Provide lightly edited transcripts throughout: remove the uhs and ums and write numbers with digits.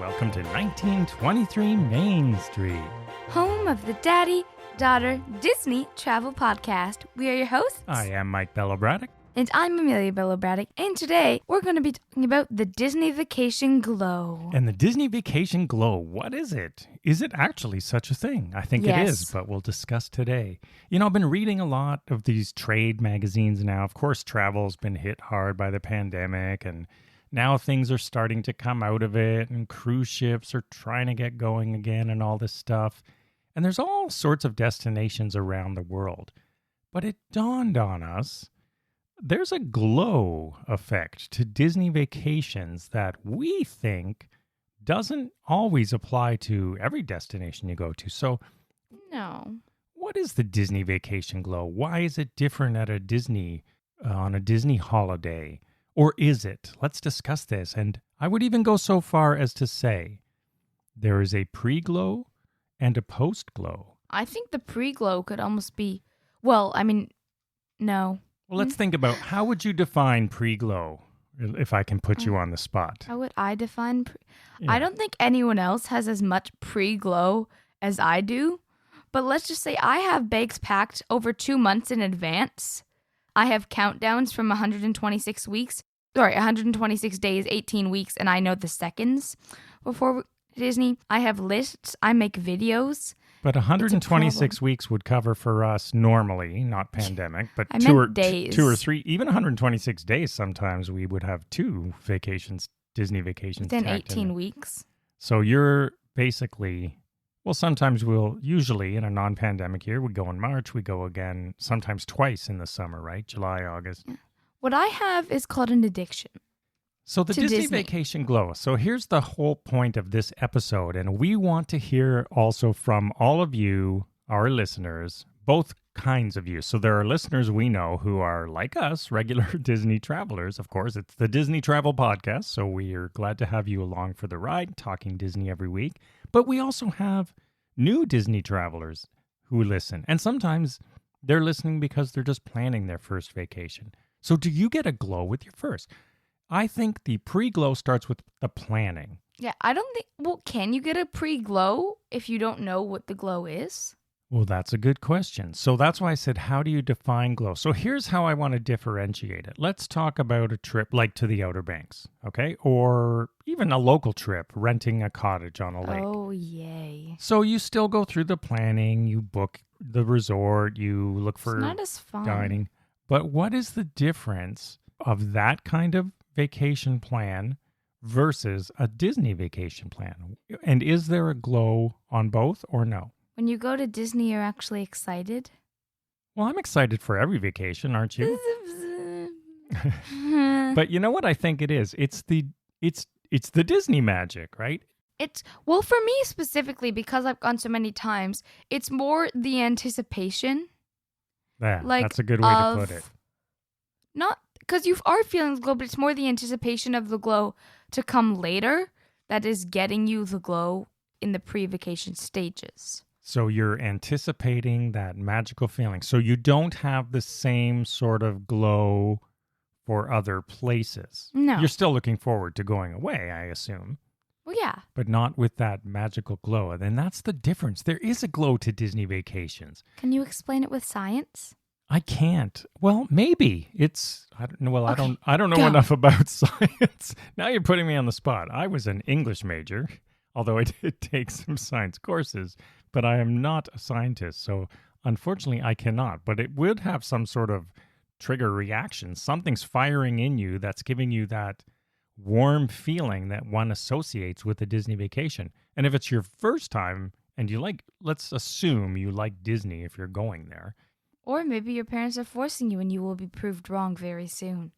welcome to 1923 Main Street. Home of the Daddy-Daughter Disney Travel Podcast. We are your hosts. I am Mike Belobradic. And I'm Amelia Belobradic. And today, we're going to be talking about the Disney Vacation Glow. And the Disney Vacation Glow, what is it? Is it actually such a thing? I think Yes. it is, but we'll discuss today. You know, I've been reading a lot of these trade magazines now. Of course, travel's been hit hard by the pandemic, and now things are starting to come out of it, and cruise ships are trying to get going again and all this stuff. And there's all sorts of destinations around the world. But it dawned on us, there's a glow effect to Disney vacations that we think doesn't always apply to every destination you go to. So, No. what is the Disney vacation glow? Why is it different at a Disney on a Disney holiday? Or is it? Let's discuss this. And I would even go so far as to say there is a pre-glow and a post-glow. I think the pre-glow could almost be, no. Well, let's think about how would you define pre-glow, if I can put you on the spot. How would I define Yeah. I don't think anyone else has as much pre-glow as I do. But let's just say I have bags packed over 2 months in advance. I have countdowns from 126 days, 18 weeks, and I know the seconds before Disney. I have lists. I make videos. But 126 weeks would cover for us normally, not pandemic, but I two meant days. 2 or 3, even 126 days sometimes we would have 2 vacations, Disney vacations. Within tacked in 18 there. weeks. So you're basically, well, sometimes usually in a non-pandemic year, we go in March, we go again, sometimes twice in the summer, right? July, August. What I have is called an addiction. So the To Disney Disney. Vacation Glow. So here's the whole point of this episode, and we want to hear also from all of you, our listeners, both kinds of you. So there are listeners we know who are like us, regular Disney travelers. Of course, it's the Disney Travel Podcast, so we are glad to have you along for the ride, talking Disney every week. But we also have new Disney travelers who listen, and sometimes they're listening because they're just planning their first vacation. So do you get a glow with your first? I think the pre-glow starts with the planning. Yeah, I don't think... Well, can you get a pre-glow if you don't know what the glow is? Well, that's a good question. So that's why I said, how do you define glow? So here's how I want to differentiate it. Let's talk about a trip like to the Outer Banks, okay? Or even a local trip, renting a cottage on a lake. Oh, yay. So you still go through the planning, you book the resort, you look for It's not as fun. dining. But what is the difference of that kind of vacation plan versus a Disney vacation plan? And is there a glow on both or no? When you go to Disney, you're actually excited. Well, I'm excited for every vacation, aren't you? But you know what I think it is? It's the Disney magic, right? Well, for me specifically, because I've gone so many times, it's more the anticipation. Yeah, Like, that's a good way to put it. Not because you are feeling the glow, but it's more the anticipation of the glow to come later that is getting you the glow in the pre-vacation stages. So you're anticipating that magical feeling. So you don't have the same sort of glow for other places. No. You're still looking forward to going away, I assume. Well, yeah. But not with that magical glow. And that's the difference. There is a glow to Disney vacations. Can you explain it with science? I can't. Well, maybe I don't know. Well, Okay, I don't know go. enough about science. Now you're putting me on the spot. I was an English major, although I did take some science courses, but I am not a scientist. So unfortunately, I cannot. But it would have some sort of trigger reaction. Something's firing in you that's giving you that warm feeling that one associates with a Disney vacation. And if it's your first time and let's assume you like Disney if you're going there. Or maybe your parents are forcing you and you will be proved wrong very soon.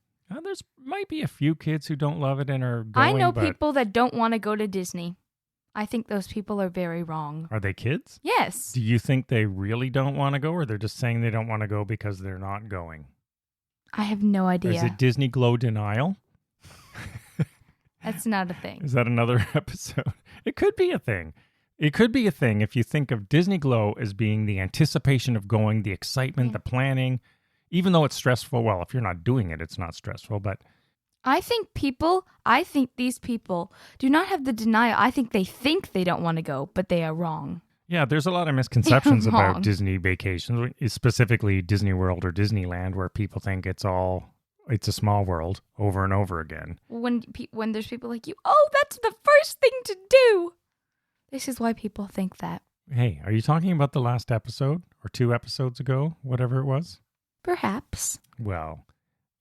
There's might be a few kids who don't love it and are going, I know but people that don't want to go to Disney. I think those people are very wrong. are they kids? Yes. Do you think they really don't want to go, or they're just saying they don't want to go because they're not going? I have no Or idea. is it Disney glow denial? That's not a thing. Is that another episode? It could be a thing. It could be a thing if you think of Disney glow as being the anticipation of going, the excitement, Yeah. the planning, even though it's stressful. Well, if you're not doing it, it's not stressful, but I think these people do not have the denial. I think they don't want to go, but they are wrong. Yeah, there's a lot of misconceptions They're about wrong. Disney vacations, specifically Disney World or Disneyland, where people think it's a small world over and over again. When there's people like you, oh, that's the first thing to do. This is why people think that. Hey, are you talking about the last episode or 2 episodes ago, whatever it was? Perhaps. Well,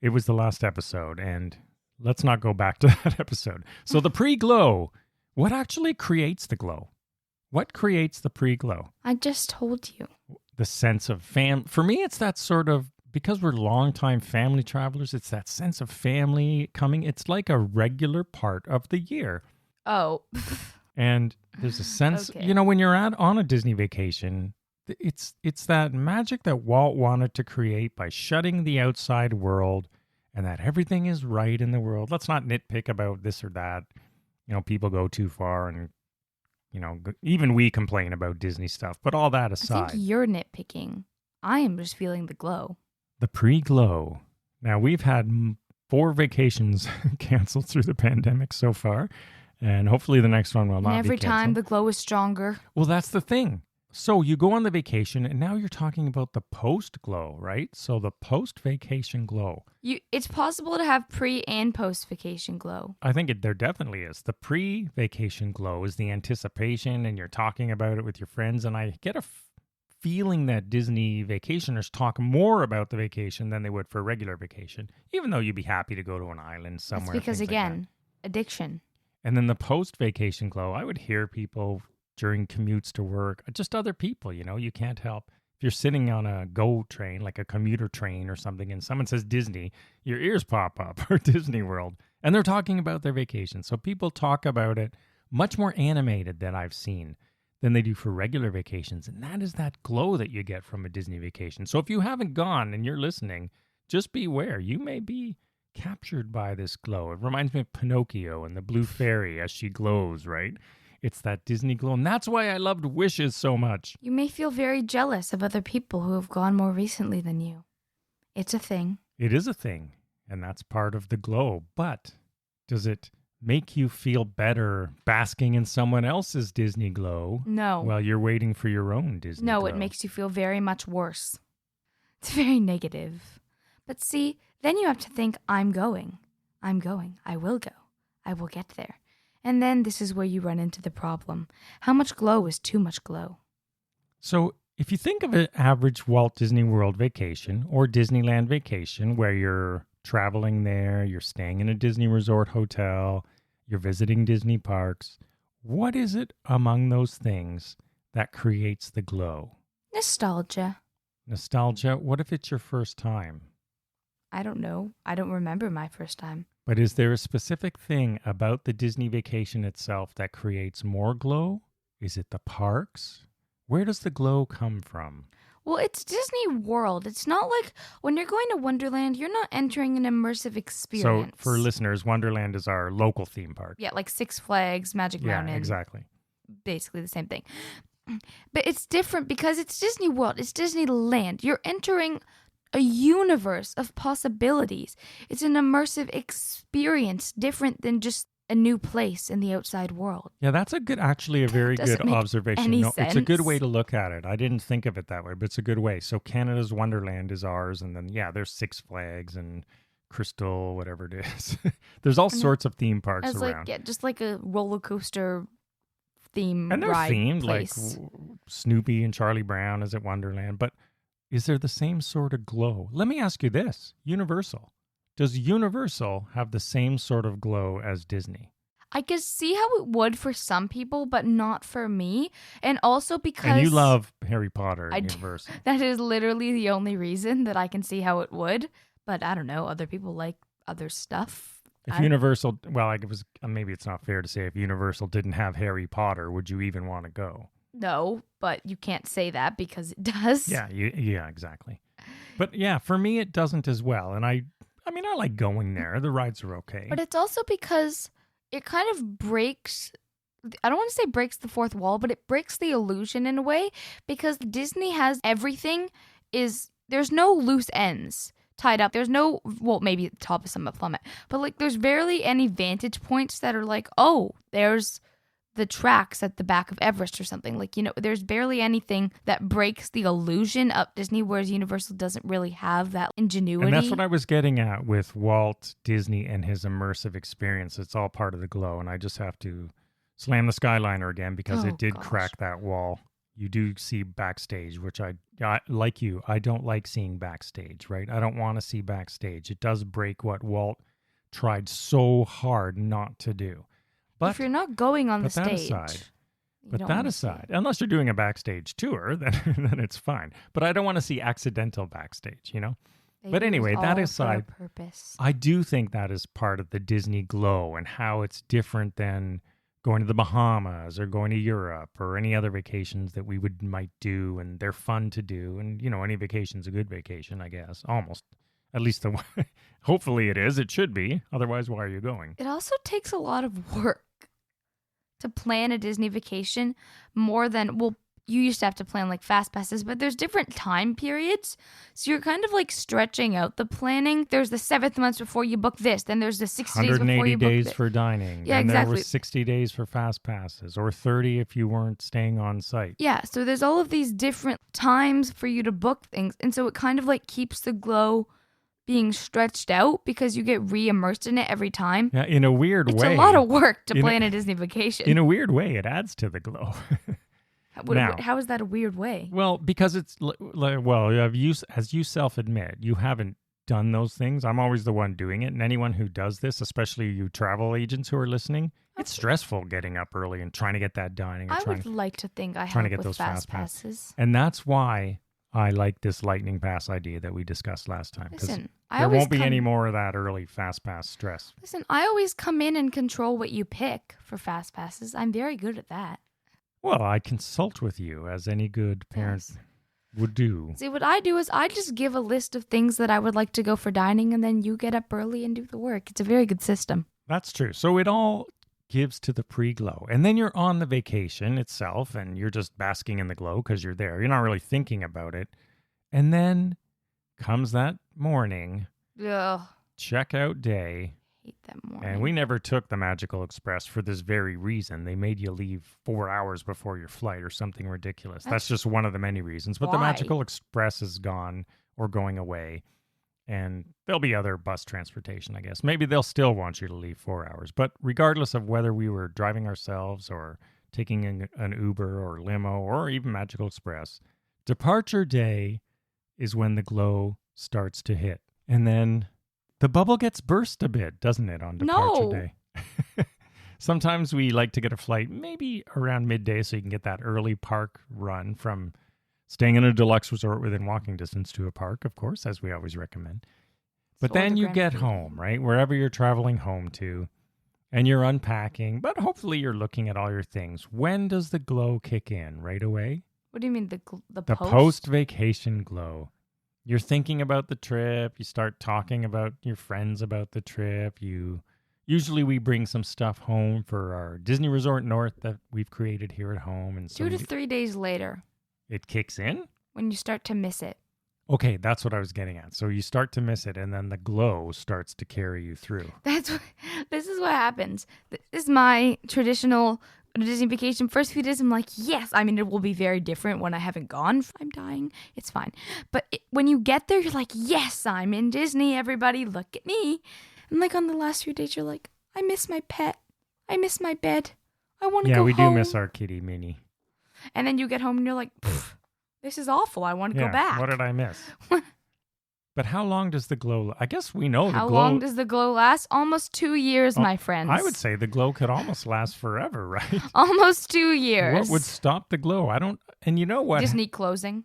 it was the last episode, and let's not go back to that episode. So the pre-glow, what actually creates the glow? What creates the pre-glow? I just told you. The sense of for me, it's that sort of, because we're longtime family travelers, it's that sense of family coming. It's like a regular part of the year. Oh. And there's a sense, Okay. when you're on a Disney vacation, it's that magic that Walt wanted to create by shutting the outside world, and that everything is right in the world. Let's not nitpick about this or that. People go too far, and even we complain about Disney stuff. But all that I aside, think you're nitpicking. I am just feeling the glow. the pre-glow. Now, we've had 4 vacations canceled through the pandemic so far, and hopefully the next one will And not every be time canceled. the glow is stronger. Well, that's the thing. So you go on the vacation, and now you're talking about the post-glow, right? So the post-vacation glow. It's possible to have pre and post vacation glow. I think there definitely is. The pre-vacation glow is the anticipation, and you're talking about it with your friends. And I get a feeling that Disney vacationers talk more about the vacation than they would for a regular vacation, even though you'd be happy to go to an island somewhere. That's because, things like that. again, addiction. And then the post-vacation glow, I would hear people during commutes to work, just other people, you can't help. If you're sitting on a GO train, like a commuter train or something, and someone says Disney, your ears pop up, or Disney World, and they're talking about their vacation. So people talk about it much more animated than I've seen than they do for regular vacations. And that is that glow that you get from a Disney vacation. So if you haven't gone and you're listening, just beware. You may be captured by this glow. It reminds me of Pinocchio and the blue fairy as she glows, right? It's that Disney glow. And that's why I loved Wishes so much. You may feel very jealous of other people who have gone more recently than you. It's a thing. It is a thing, and that's part of the glow. But does it make you feel better basking in someone else's Disney glow No. while you're waiting for your own Disney glow? No, it makes you feel very much worse. It's very negative. But see, then you have to think, I'm going. I will go. I will get there. And then this is where you run into the problem. How much glow is too much glow? So if you think of an average Walt Disney World vacation or Disneyland vacation where you're traveling there, you're staying in a Disney resort hotel, you're visiting Disney parks, what is it among those things that creates the glow? Nostalgia. Nostalgia? What if it's your first time? I don't know. I don't remember my first time. But is there a specific thing about the Disney vacation itself that creates more glow? Is it the parks? Where does the glow come from? Well, it's Disney World. It's not like when you're going to Wonderland, you're not entering an immersive experience. So for listeners, Wonderland is our local theme park. Yeah, like Six Flags, Magic Mountain. Yeah, exactly. Basically the same thing. But it's different because it's Disney World. It's Disneyland. You're entering a universe of possibilities. It's an immersive experience, different than just a new place in the outside world. Yeah, that's a very Doesn't good make observation. any It's a good sense. way to look at it. I didn't think of it that way, but it's a good way. So Canada's Wonderland is ours, and then there's Six Flags and Crystal, whatever it is. There's all sorts of theme parks It's around. just like a roller coaster theme And they're ride themed place. like Snoopy and Charlie Brown is at Wonderland. But is there the same sort of glow? Let me ask you this. Universal. Does Universal have the same sort of glow as Disney? I could see how it would for some people, but not for me. And also because... And you love Harry Potter and I do. Universal. That is literally the only reason that I can see how it would. But I don't know. Other people like other stuff. If Universal, maybe it's not fair to say if Universal didn't have Harry Potter, would you even want to go? No, but you can't say that because it does. Yeah, exactly. But yeah, for me, it doesn't as well. And I like going there. The rides are okay. But it's also because it kind of breaks, I don't want to say breaks the fourth wall, but it breaks the illusion in a way because Disney has everything there's no loose ends tied up. There's no, well, maybe at the top of Summit Plummet, but like there's barely any vantage points that are like, oh, there's the tracks at the back of Everest or something. Like, you know, there's barely anything that breaks the illusion of Disney, whereas Universal doesn't really have that ingenuity. And that's what I was getting at with Walt Disney and his immersive experience. It's all part of the glow. And I just have to slam the Skyliner again because it did crack that wall. You do see backstage, which I like you. I don't like seeing backstage, right? I don't want to see backstage. It does break what Walt tried so hard not to do. But if you're not going on the stage, that aside, unless you're doing a backstage tour, then it's fine. But I don't want to see accidental backstage, you know? But anyway, that aside, I do think that is part of the Disney glow and how it's different than going to the Bahamas or going to Europe or any other vacations that we might do, and they're fun to do. And, you know, any vacation's a good vacation, I guess, almost. At least hopefully it is. It should be. Otherwise, why are you going? It also takes a lot of work to plan a Disney vacation more than, well, you used to have to plan like fast passes, but there's different time periods. So you're kind of like stretching out the planning. There's the 7th month before you book this. Then there's the 60 days before you book 180 days for dining. Yeah, and exactly. There was 60 days for fast passes or 30 if you weren't staying on site. Yeah, so there's all of these different times for you to book things. And so it kind of like keeps the glow being stretched out because you get re-immersed in it every time. Yeah, in a weird way. It's a lot of work to plan a Disney vacation. In a weird way, it adds to the glow. How is that a weird way? Well, because it's, as you self-admit, you haven't done those things. I'm always the one doing it. And anyone who does this, especially you travel agents who are listening, it's stressful getting up early and trying to get that dining. I would like to think I have with those fast passes. And that's why I like this lightning pass idea that we discussed last time. Listen, there won't be any more of that early fast pass stress. Listen, I always come in and control what you pick for fast passes. I'm very good at that. Well, I consult with you as any good parent would do. See, what I do is I just give a list of things that I would like to go for dining, and then you get up early and do the work. It's a very good system. That's true. So it all gives to the pre-glow. And then you're on the vacation itself, and you're just basking in the glow because you're there. You're not really thinking about it. And then comes that morning, checkout day. Hate that morning. And we never took the Magical Express for this very reason. They made you leave 4 hours before your flight or something ridiculous. That's just one of the many reasons. But the Magical Express is gone or going away. And there'll be other bus transportation, I guess. Maybe they'll still want you to leave 4 hours. But regardless of whether we were driving ourselves or taking an Uber or limo or even Magical Express, departure day is when the glow starts to hit. And then the bubble gets burst a bit, doesn't it, on departure day? Sometimes we like to get a flight maybe around midday so you can get that early park run from staying in a deluxe resort within walking distance to a park, of course, as we always recommend. But then you get home, right, wherever you're traveling home to, and you're unpacking, but hopefully you're looking at all your things. When does the glow kick in? Right away? What do you mean, the post? The post-vacation glow. You're thinking about the trip. You start talking about your friends about the trip. Usually we bring some stuff home for our Disney Resort North that we've created here at home. And 2 to 3 days later. It kicks in? When you start to miss it. Okay, that's what I was getting at. So you start to miss it, and then the glow starts to carry you through. This is what happens. This is my traditional Disney vacation. First few days, I'm like, yes. I mean, it will be very different when I haven't gone. I'm dying. It's fine. But when you get there, you're like, yes, I'm in Disney. Everybody, look at me. And like on the last few days, you're like, I miss my pet. I miss my bed. I want to go home. Yeah, we do miss our kitty, Minnie. And then you get home and you're like, this is awful. I want to go back. What did I miss? But how long does the glow? I guess we know how long does the glow last? Almost 2 years, my friends. I would say the glow could almost last forever, right? Almost 2 years. What would stop the glow? And you know what? Disney closing.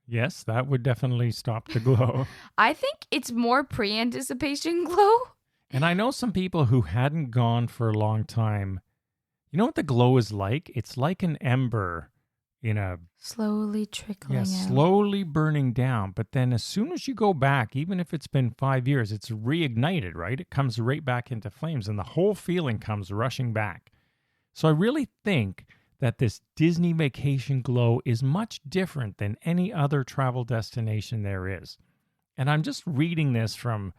Yes, that would definitely stop the glow. I think it's more pre-anticipation glow. And I know some people who hadn't gone for a long time. You know what the glow is like? It's like an ember in a... slowly trickling out. Slowly burning down. But then as soon as you go back, even if it's been 5 years, it's reignited, right? It comes right back into flames and the whole feeling comes rushing back. So I really think that this Disney vacation glow is much different than any other travel destination there is. And I'm just reading this from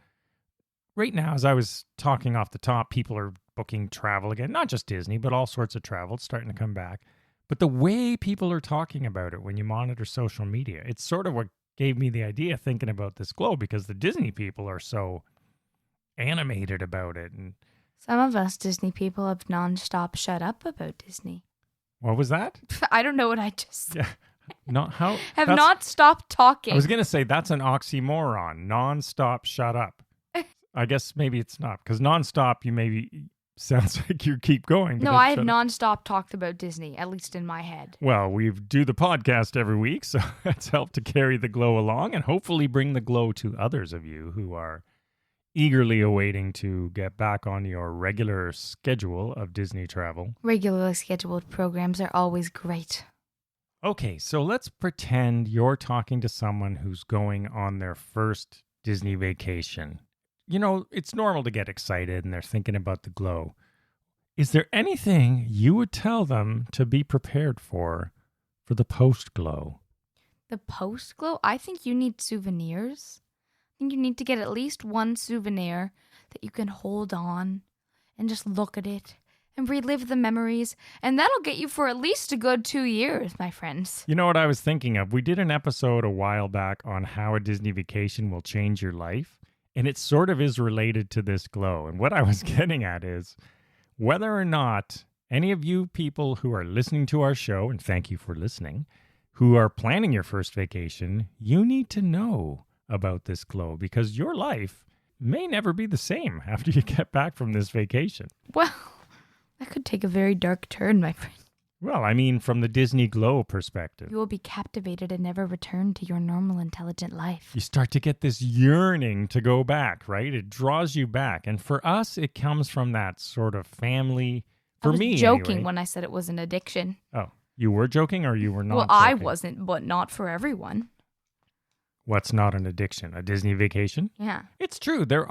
right now, as I was talking off the top, people are booking travel again, not just Disney, but all sorts of travel. It's starting to come back. But the way people are talking about it when you monitor social media, it's sort of what gave me the idea thinking about this glow, because the Disney people are so animated about it. And Some of us Disney people have nonstop shut up about Disney. what was that? I don't know what I just Yeah. Not how have that's- not stopped talking. I was going to say that's an oxymoron. Non-stop shut up. I guess maybe it's not, because non-stop you maybe sounds like you keep going. But No, then I have shut up. nonstop talked about Disney, at least in my head. Well, we do the podcast every week, so that's helped to carry the glow along and hopefully bring the glow to others of you who are eagerly awaiting to get back on your regular schedule of Disney travel. Regularly scheduled programs are always great. Okay, so let's pretend you're talking to someone who's going on their first Disney vacation. You know, it's normal to get excited and they're thinking about the glow. Is there anything you would tell them to be prepared for the post-glow? The post-glow? I think you need souvenirs. I think you need to get at least one souvenir that you can hold on and just look at it and relive the memories. And that'll get you for at least a good 2 years, my friends. You know what I was thinking of? We did an episode a while back on how a Disney vacation will change your life. And it sort of is related to this glow. And what I was getting at is whether or not any of you people who are listening to our show, and thank you for listening, who are planning your first vacation, you need to know about this glow, because your life may never be the same after you get back from this vacation. Well, that could take a very dark turn, my friend. Well, I mean, from the Disney glow perspective. You will be captivated and never return to your normal, intelligent life. You start to get this yearning to go back, right? It draws you back. And for us, it comes from that sort of family. For I was me, joking anyway. when I said it was an addiction. Oh, you were joking or you were not Well, I joking? wasn't, but not for everyone. What's not an addiction? A Disney vacation? Yeah. It's true. There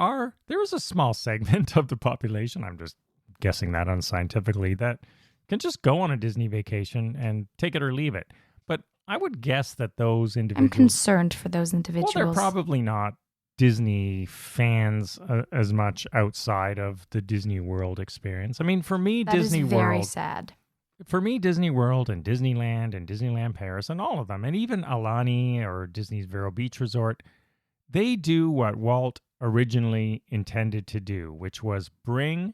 is a small segment of the population, I'm just guessing that unscientifically, that can just go on a Disney vacation and take it or leave it. But I would guess that those I'm individuals... concerned for those individuals. Well, they're probably not Disney fans as much outside of the Disney World experience. I mean, for me, That Disney is very World... sad. For me, Disney World and Disneyland Paris and all of them, and even Alani or Disney's Vero Beach Resort, they do what Walt originally intended to do, which was bring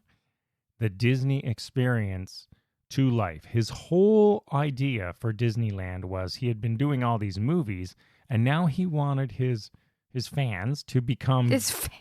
the Disney experience to life. His whole idea for Disneyland was he had been doing all these movies, and now he wanted his fans to become... His fans.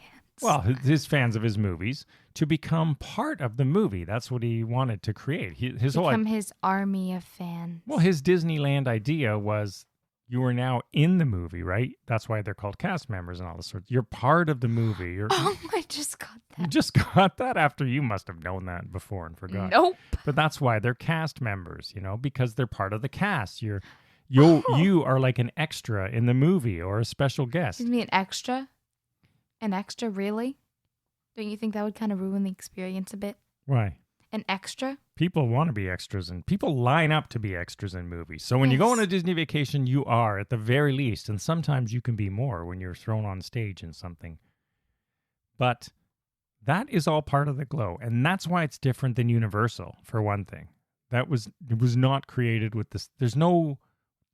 Well, his fans of his movies to become part of the movie. That's what he wanted to create. His whole Become his army of fans. Well, his Disneyland idea was you are now in the movie, right? That's why they're called cast members and all this sort. You're part of the movie. Oh, I just got You that. just got that after you must have known that before and forgot. Nope. But that's why they're cast members, because they're part of the cast. You are like an extra in the movie or a special guest. Excuse me, an extra? An extra, really? Don't you think that would kind of ruin the experience a bit? Why? An extra? People want to be extras, and people line up to be extras in movies. So when you go on a Disney vacation, you are at the very least, and sometimes you can be more when you're thrown on stage in something. But that is all part of the glow, and that's why it's different than Universal, for one thing. It was not created with this. There's no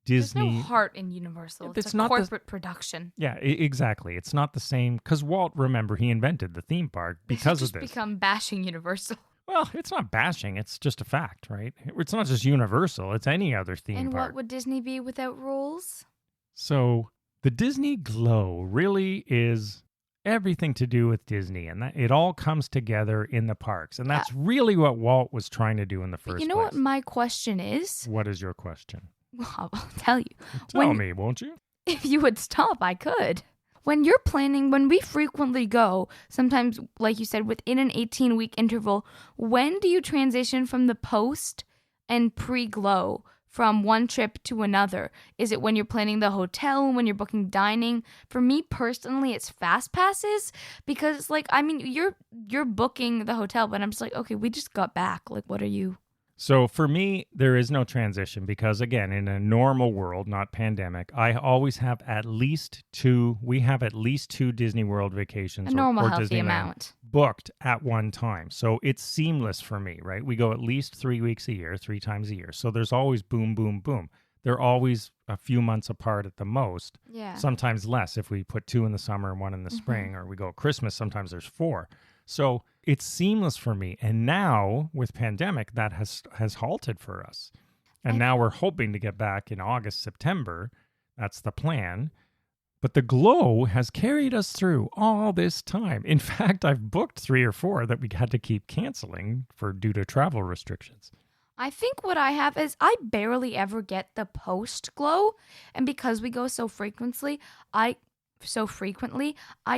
Disney. There's no heart in Universal. It's a not corporate production. Yeah, exactly. It's not the same, because Walt, remember, he invented the theme park because of this. It's become bashing Universal. Well, it's not bashing. It's just a fact, right? It's not just Universal. It's any other theme And park. what would Disney be without rules? So the Disney glow really is everything to do with Disney, and that it all comes together in the parks. And that's really what Walt was trying to do in the first place. You know what my question is? What is your question? Well, I'll tell you. Tell me, won't you? If you would stop, I could. When you're planning, when we frequently go, sometimes, like you said, within an 18-week interval, when do you transition from the post and pre-glow from one trip to another? Is it when you're planning the hotel, when you're booking dining? For me personally, it's fast passes because, you're booking the hotel, but I'm just like, okay, we just got back. Like, what are you? So for me, there is no transition because, again, in a normal world, not pandemic, I always have at least two. We have at least two Disney World A vacations normal or healthy Disneyland amount. booked at one time. So it's seamless for me, right? We go at least 3 weeks a year, 3 times a year. So there's always boom, boom, boom. They're always a few months apart at the most. Yeah. Sometimes less if we put 2 in the summer and 1 in the spring, or we go at Christmas, sometimes there's 4. So it's seamless for me. And now with pandemic, that has halted for us. And now we're hoping to get back in August, September. That's the plan. But the glow has carried us through all this time. In fact, I've booked 3 or 4 that we had to keep canceling due to travel restrictions. I think what I have is I barely ever get the post glow. And because we go so frequently, I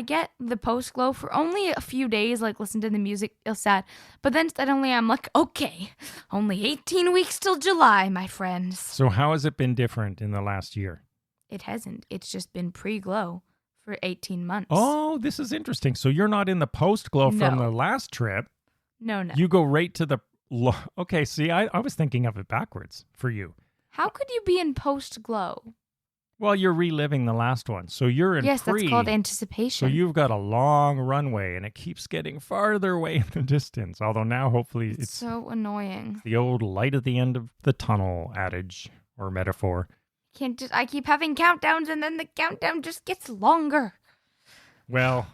get the post glow for only a few days, like listen to the music, feel sad. But then suddenly I'm like, okay, only 18 weeks till July, my friends. So how has it been different in the last year? It hasn't. It's just been pre-glow for 18 months. Oh, this is interesting. So you're not in the post glow from No. the last trip. No. You go right to the... Okay, see, I was thinking of it backwards for you. How could you be in post glow? Well, you're reliving the last one. So you're in Yes, pre. that's called So anticipation. you've got a long runway, and it keeps getting farther away in the distance. Although now, hopefully, It's so annoying. the old light at the end of the tunnel adage or metaphor. I keep having countdowns and then the countdown just gets longer. Well,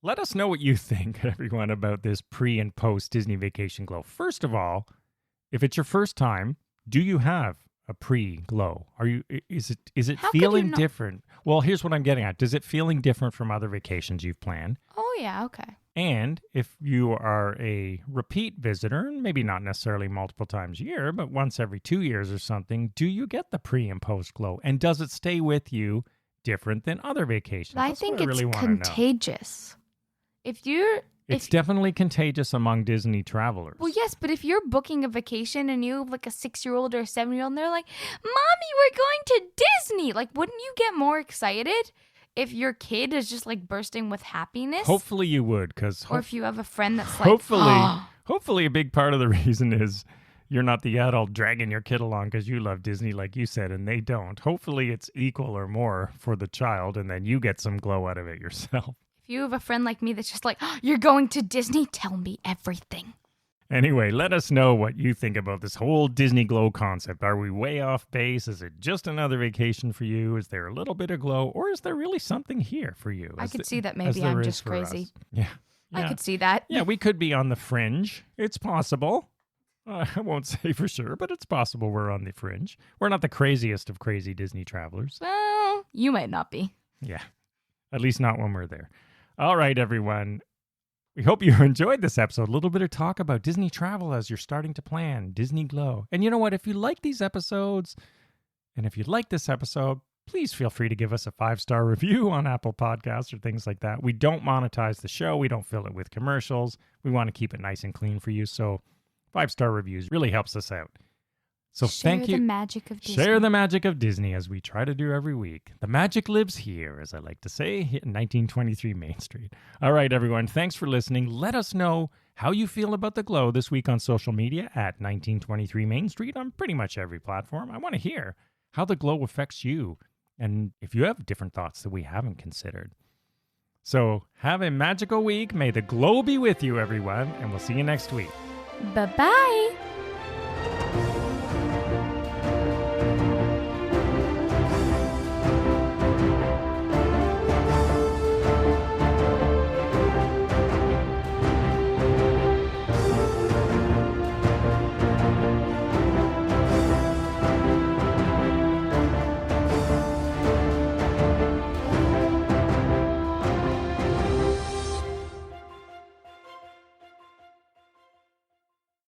let us know what you think, everyone, about this pre and post Disney Vacation glow. First of all, if it's your first time, do you have a pre-glow? Is it How could you feeling not- different? Well, here's what I'm getting at. Does it feeling different from other vacations you've planned? Oh, yeah, okay. And if you are a repeat visitor, maybe not necessarily multiple times a year, but once every 2 years or something, do you get the pre and post glow? And does it stay with you different than other vacations? I That's think what I it's really wanna know. contagious. It's definitely contagious among Disney travelers. Well, yes, but if you're booking a vacation and you have like a 6-year-old or a 7-year-old and they're like, Mommy, we're going to Disney. Like, wouldn't you get more excited if your kid is just like bursting with happiness? Hopefully you would, because Or if you have a friend that's like, hopefully a big part of the reason is you're not the adult dragging your kid along because you love Disney like you said, and they don't. Hopefully it's equal or more for the child, and then you get some glow out of it yourself. If you have a friend like me that's just like, you're going to Disney, tell me everything. Anyway, let us know what you think about this whole Disney glow concept. Are we way off base? Is it just another vacation for you? Is there a little bit of glow, or is there really something here for you? I could see that as maybe there I'm is just for crazy. us? Yeah. I could see that. Yeah, we could be on the fringe. It's possible. I won't say for sure, but it's possible we're on the fringe. We're not the craziest of crazy Disney travelers. Well, you might not be. Yeah, at least not when we're there. All right, everyone. We hope you enjoyed this episode. A little bit of talk about Disney travel as you're starting to plan Disney Glow. And you know what? If you like these episodes, and if you like this episode, please feel free to give us a 5-star review on Apple Podcasts or things like that. We don't monetize the show. We don't fill it with commercials. We want to keep it nice and clean for you. So 5-star reviews really helps us out. So thank you. Share the magic of Disney. Share the magic of Disney as we try to do every week. The magic lives here, as I like to say, in 1923 Main Street. All right, everyone. Thanks for listening. Let us know how you feel about the glow this week on social media at 1923 Main Street on pretty much every platform. I want to hear how the glow affects you and if you have different thoughts that we haven't considered. So have a magical week. May the glow be with you, everyone, and we'll see you next week. Bye-bye.